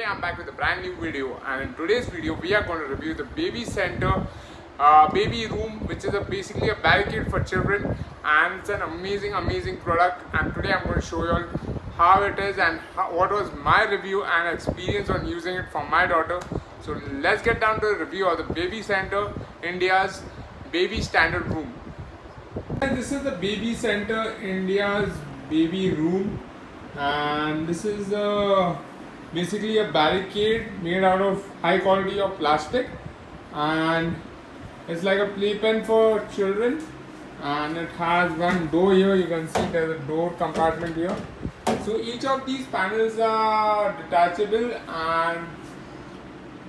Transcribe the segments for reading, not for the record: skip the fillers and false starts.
I'm back with a brand new video, and in today's video we are going to review the baby center baby room, which is basically a barricade for children, and it's an amazing product. And today I'm going to show you all how it is and what was my review and experience on using it for my daughter. So let's get down to the review of the baby center, India's baby standard room. And this is the baby center, India's baby room, and this is basically a barricade made out of high quality of plastic, and it's like a playpen for children. And it has one door here. You can see there's a door compartment here. So each of these panels are detachable, and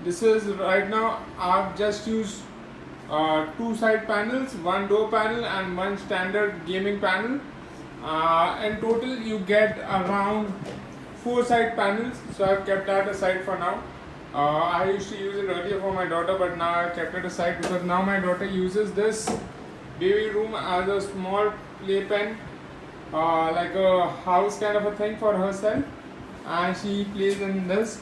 this is right now I've just used two side panels, one door panel and one standard gaming panel. In total you get around 4 side panels, so I've kept that aside for now. I used to use it earlier for my daughter, but now I've kept it aside because now my daughter uses this baby room as a small playpen, like a house kind of a thing for herself, and she plays in this.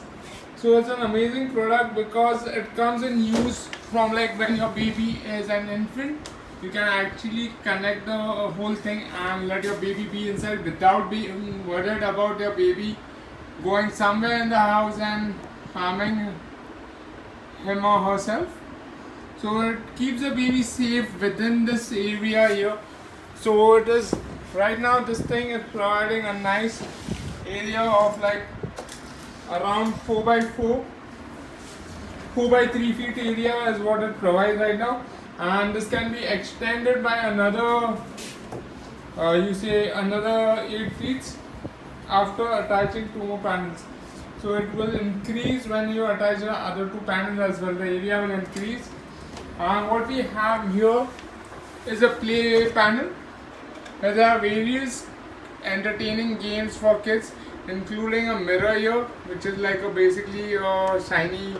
So it's an amazing product because it comes in use from like when your baby is an infant. You can actually connect the whole thing and let your baby be inside without being worried about your baby going somewhere in the house and harming him or herself. So it keeps the baby safe within this area here. So it is right now, this thing is providing a nice area of like around 4x4, 4x3 feet area is what it provides right now. And this can be extended by another another 8 feet after attaching 2 more panels. So it will increase when you attach the other 2 panels as well. The area will increase. And what we have here is a play panel. There are various entertaining games for kids, including a mirror here, which is like basically a shiny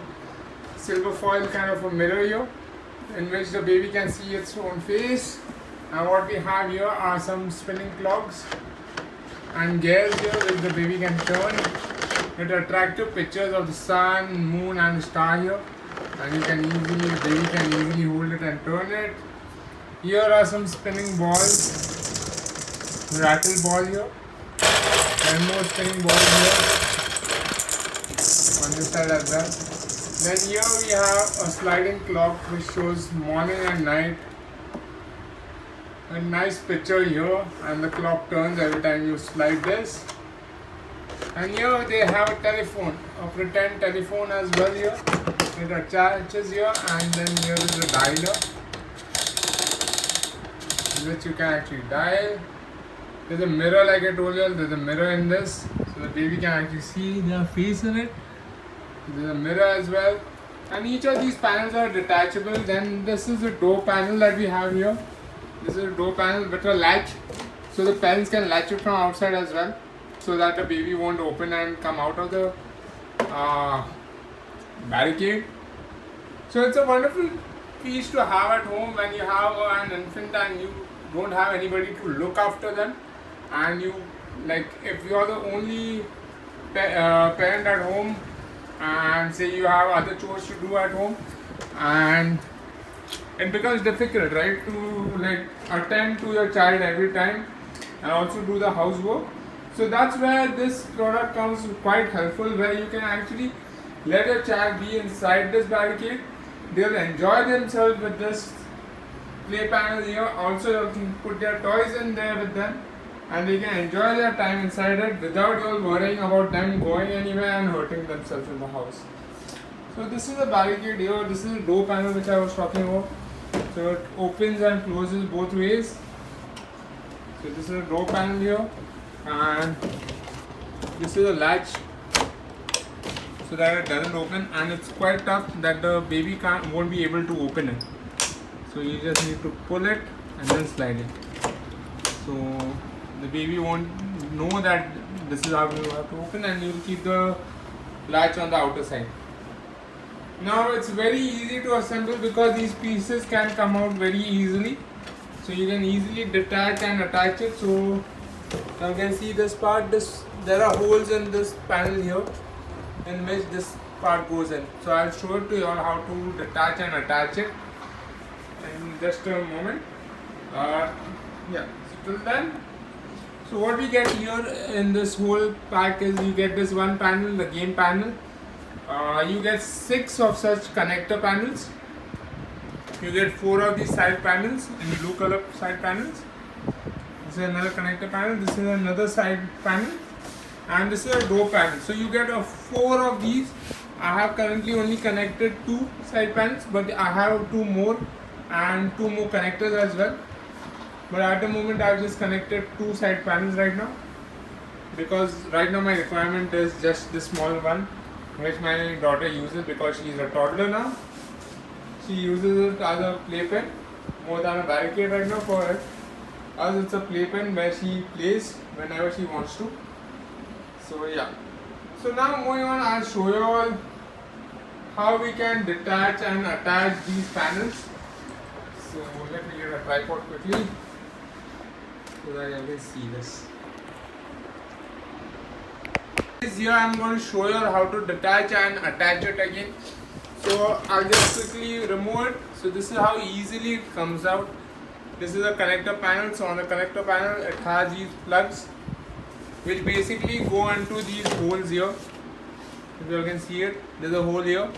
silver foil kind of a mirror here, in which the baby can see its own face. And what we have here are some spinning clocks and gears here which the baby can turn with attractive pictures of the sun, moon and star here, and the baby can easily hold it and turn it. Here are some spinning balls, rattle ball here, and more spinning balls here on this side as well. Then here we have a sliding clock which shows morning and night. A nice picture here, and the clock turns every time you slide this. And here they have a telephone, a pretend telephone as well here. It attaches here, and then here is a dialer, which you can actually dial. There's a mirror, like I told you, there's a mirror in this, so the baby can actually see their face in it. There's a mirror as well, and each of these panels are detachable. Then this is the door panel that we have here. This is a door panel with a latch, so the parents can latch it from outside as well, so that the baby won't open and come out of the barricade. So it's a wonderful piece to have at home when you have an infant and you don't have anybody to look after them, and you, like, if you are the only parent at home, and say you have other chores to do at home, and it becomes difficult, right, to like attend to your child every time and also do the housework. So that's where this product comes quite helpful, where you can actually let your child be inside this barricade. They'll enjoy themselves with this play panel here. Also you can put their toys in there with them, and they can enjoy their time inside it without you all worrying about them going anywhere and hurting themselves in the house. So this is a barricade here. This is a door panel which I was talking about. So it opens and closes both ways. So this is a door panel here, and this is a latch so that it doesn't open, and it's quite tough that the baby won't be able to open it. So you just need to pull it and then slide it. So the baby won't know that this is how you have to open, and you will keep the latch on the outer side. Now it's very easy to assemble because these pieces can come out very easily. So you can easily detach and attach it. So now you can see this part, there are holes in this panel here, in which this part goes in. So I'll show it to you all how to detach and attach it in just a moment. Yeah, so till then, so what we get here in this whole pack is you get this one panel, the game panel. You get 6 of such connector panels. You get 4 of these side panels in blue color side panels. This is another connector panel. This is another side panel, and this is a door panel. So you get 4 of these. I have currently only connected 2 side panels, but I have 2 more and 2 more connectors as well. But at the moment I've just connected 2 side panels right now, because right now my requirement is just this small one, which my daughter uses because she is a toddler now. She uses it as a playpen more than a barricade right now for her. As it's a playpen where she plays whenever she wants to. So yeah. So now moving on, I'll show you all how we can detach and attach these panels. So let me get a tripod quickly so that you can see this. Here I'm going to show you how to detach and attach it again. So I'll just quickly remove it. So this is how easily it comes out. This is a connector panel. So on the connector panel it has these plugs which basically go into these holes here. If you can see it, there's a hole here.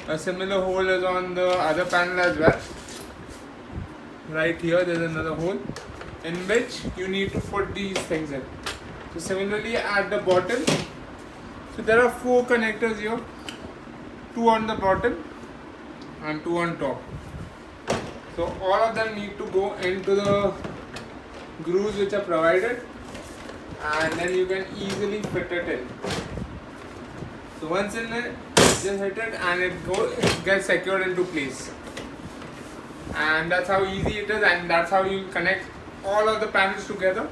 A similar hole is on the other panel as well. Right here there's another hole in which you need to put these things in. So similarly at the bottom, so there are 4 connectors here, 2 on the bottom and 2 on top. So all of them need to go into the grooves which are provided, and then you can easily fit it in. So once in it, just hit it and it gets secured into place. And that's how easy it is, and that's how you connect all of the panels together.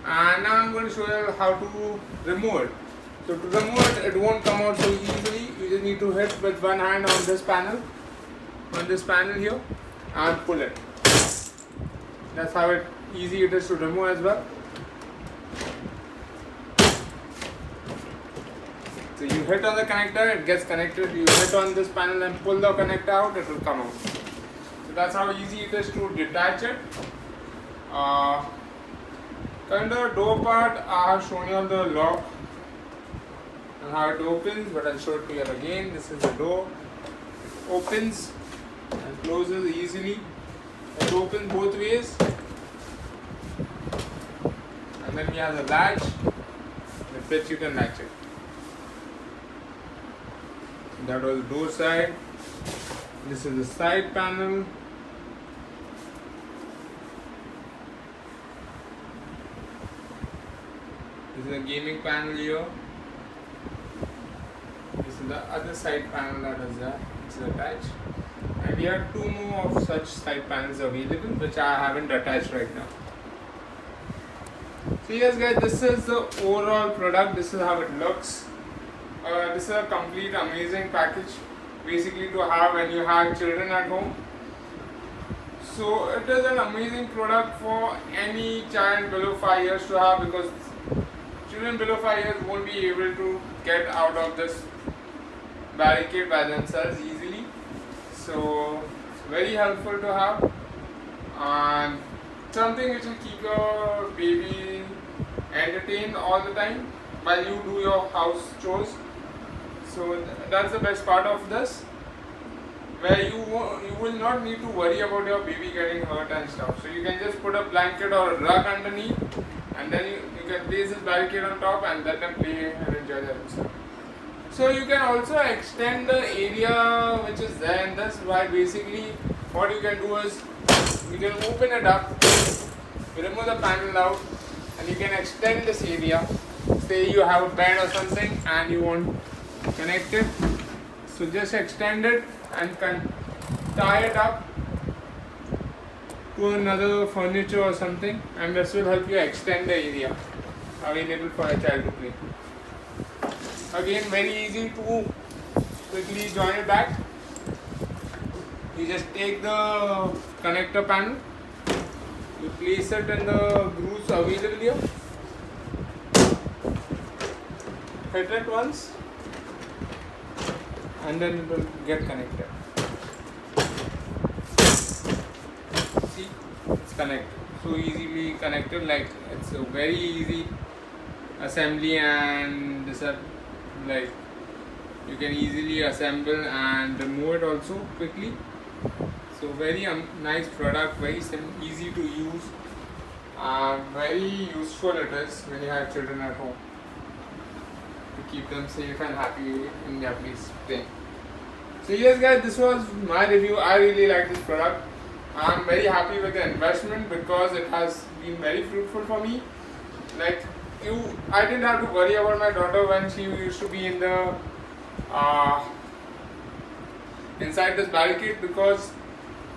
And now I'm going to show you how to remove it. So to remove it, it won't come out so easily. You just need to hit with one hand on this panel here, and pull it. That's how easy it is to remove as well. So you hit on the connector, it gets connected. You hit on this panel and pull the connector out, it will come out. So that's how easy it is to detach it. Coming to the door part, I have shown you on the lock and how it opens, but I'll show it to you again. This is the door. It opens and closes easily. It opens both ways. And then we have the latch, with which you can latch it. That was the door side. This is the side panel. This is a gaming panel here. This is the other side panel that is there. It's attached. And we have 2 more of such side panels available, which I haven't attached right now. So yes guys, this is the overall product. This is how it looks. This is a complete amazing package, basically to have when you have children at home. So it is an amazing product for any child below 5 years to have, because children below 5 years won't be able to get out of this barricade by themselves easily. So it's very helpful to have, and something which will keep your baby entertained all the time while you do your house chores. So that's the best part of this, where you will not need to worry about your baby getting hurt and stuff. So you can just put a blanket or a rug underneath, and then you can place this barricade on top and let them play and enjoy themselves. So you can also extend the area which is there in this, by basically what you can do is you can open it up, remove the panel out, and you can extend this area. Say you have a bed or something and you want connect it, so just extend it and tie it up to another furniture or something, and this will help you extend the area available for a child to play. Again, very easy to quickly join it back. You just take the connector panel, you place it in the grooves available here, hit it once, and then it will get connected. See, it's connected, so easily connected, like it's a very easy assembly, and this are like you can easily assemble and remove it also quickly. So very nice product, very easy to use, and very useful it is when you have children at home to keep them safe and happy in their place playing. So yes guys, this was my review. I really like this product. I'm very happy with the investment because it has been very fruitful for me. Like I didn't have to worry about my daughter when she used to be in the inside this barricade, because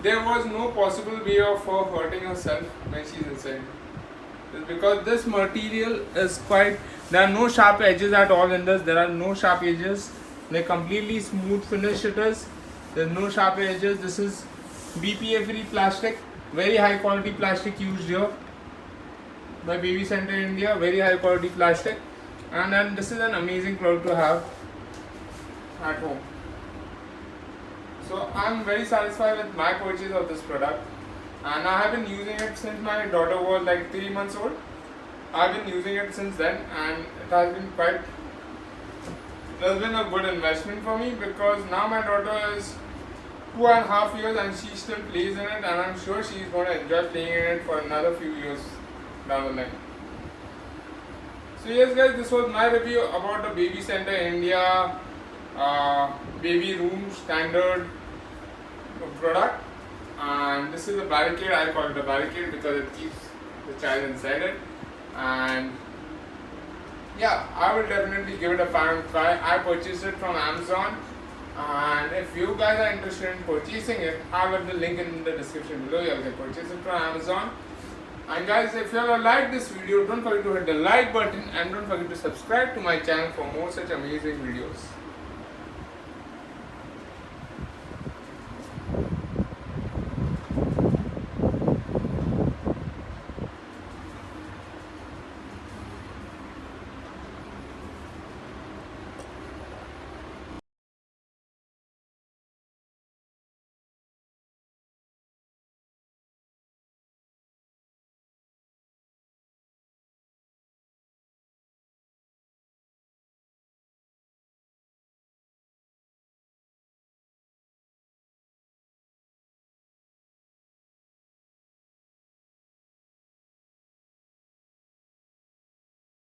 there was no possible way of her hurting herself when she's inside. It's because this material is quite, there are no sharp edges at all in this. There are no sharp edges, like completely smooth finish it is. There's no sharp edges. This is BPA free plastic, very high quality plastic used here by Baby Center India, very high quality plastic, and then this is an amazing product to have at home. So I'm very satisfied with my purchase of this product, and I have been using it since my daughter was like 3 months old. I've been using it since then, and it has been a good investment for me, because now my daughter is 2.5 years and she still plays in it, and I'm sure she's going to enjoy playing in it for another few years down the line. So yes guys, this was my review about the Baby Center India baby room standard product, and this is a barricade. I call it a barricade because it keeps the child inside it, and yeah, I will definitely give it a try. I purchased it from Amazon, and if you guys are interested in purchasing it, I will have the link in the description below. You can purchase it from Amazon. And guys, if you have liked this video, don't forget to hit the like button, and don't forget to subscribe to my channel for more such amazing videos.